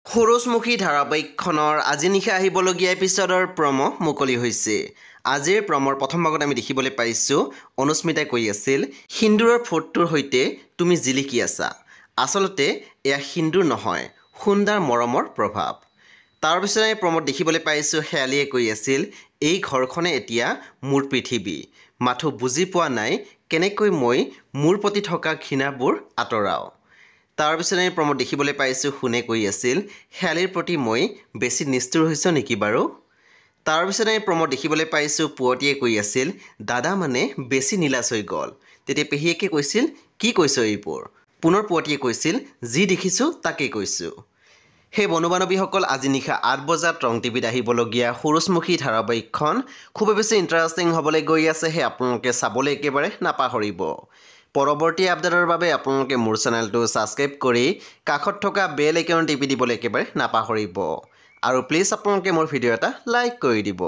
সূৰুযমুখী ধাৰাবাহিকখনৰ আজি নিশা আহিবলগীয়া এপিছডৰ প্ৰম' মুকলি হৈছে। আজিৰ প্ৰমৰ প্ৰথম ভাগত আমি দেখিবলৈ পাইছোঁ অনুস্মিতাই কৈ আছিল, সিন্দুৰৰ ফোঁটটোৰ সৈতে তুমি জিলিকি আছা। আচলতে এয়া সিন্দুৰ নহয়, সুন্দাৰ মৰমৰ প্ৰভাৱ। তাৰপিছত আমি প্ৰমত দেখিবলৈ পাইছোঁ শেৱালীয়ে কৈ আছিল, এই ঘৰখনে এতিয়া মোৰ পৃথিৱী। মাথো বুজি পোৱা নাই কেনেকৈ মই মোৰ প্ৰতি থকা ঘৃণাবোৰ আঁতৰাওঁ। তাৰপিছত আমি প্ৰমত দেখিবলৈ পাইছোঁ সোণে কৈ আছিল, শেৱালীৰ প্ৰতি মই বেছি নিষ্ঠুৰ হৈছোঁ নেকি বাৰু? তাৰপিছত আমি প্ৰমত দেখিবলৈ পাইছোঁ পুৱতীয়ে কৈ আছিল, দাদা মানে বেছি নীলাজ হৈ গ'ল। তেতিয়া পেহীয়েকে কৈছিল, কি কৈছ এইবোৰ? পুনৰ পুৱতীয়ে কৈছিল, যি দেখিছোঁ তাকেই কৈছোঁ। সেই বন্ধু বান্ধৱীসকল আজি নিশা 8 বজাত ৰং টিভিত আহিবলগীয়া সূৰুযমুখী ধাৰাবাহিকখন খুবেই বেছি ইণ্টাৰেষ্টিং হ'বলৈ গৈ আছে। সেই আপোনালোকে চাবলৈ একেবাৰে নাপাহৰিব। পৰৱৰ্তী আপডেটৰ বাবে আপোনালোকে মোৰ চেনেলটো ছাবস্ক্ৰাইব কৰি কাষত থকা বেল আইকন টিপি দিবলৈ একেবাৰে নাপাহৰিব। আৰু প্লিজ আপোনালোকে মোৰ ভিডিঅ' এটা লাইক কৰি দিব।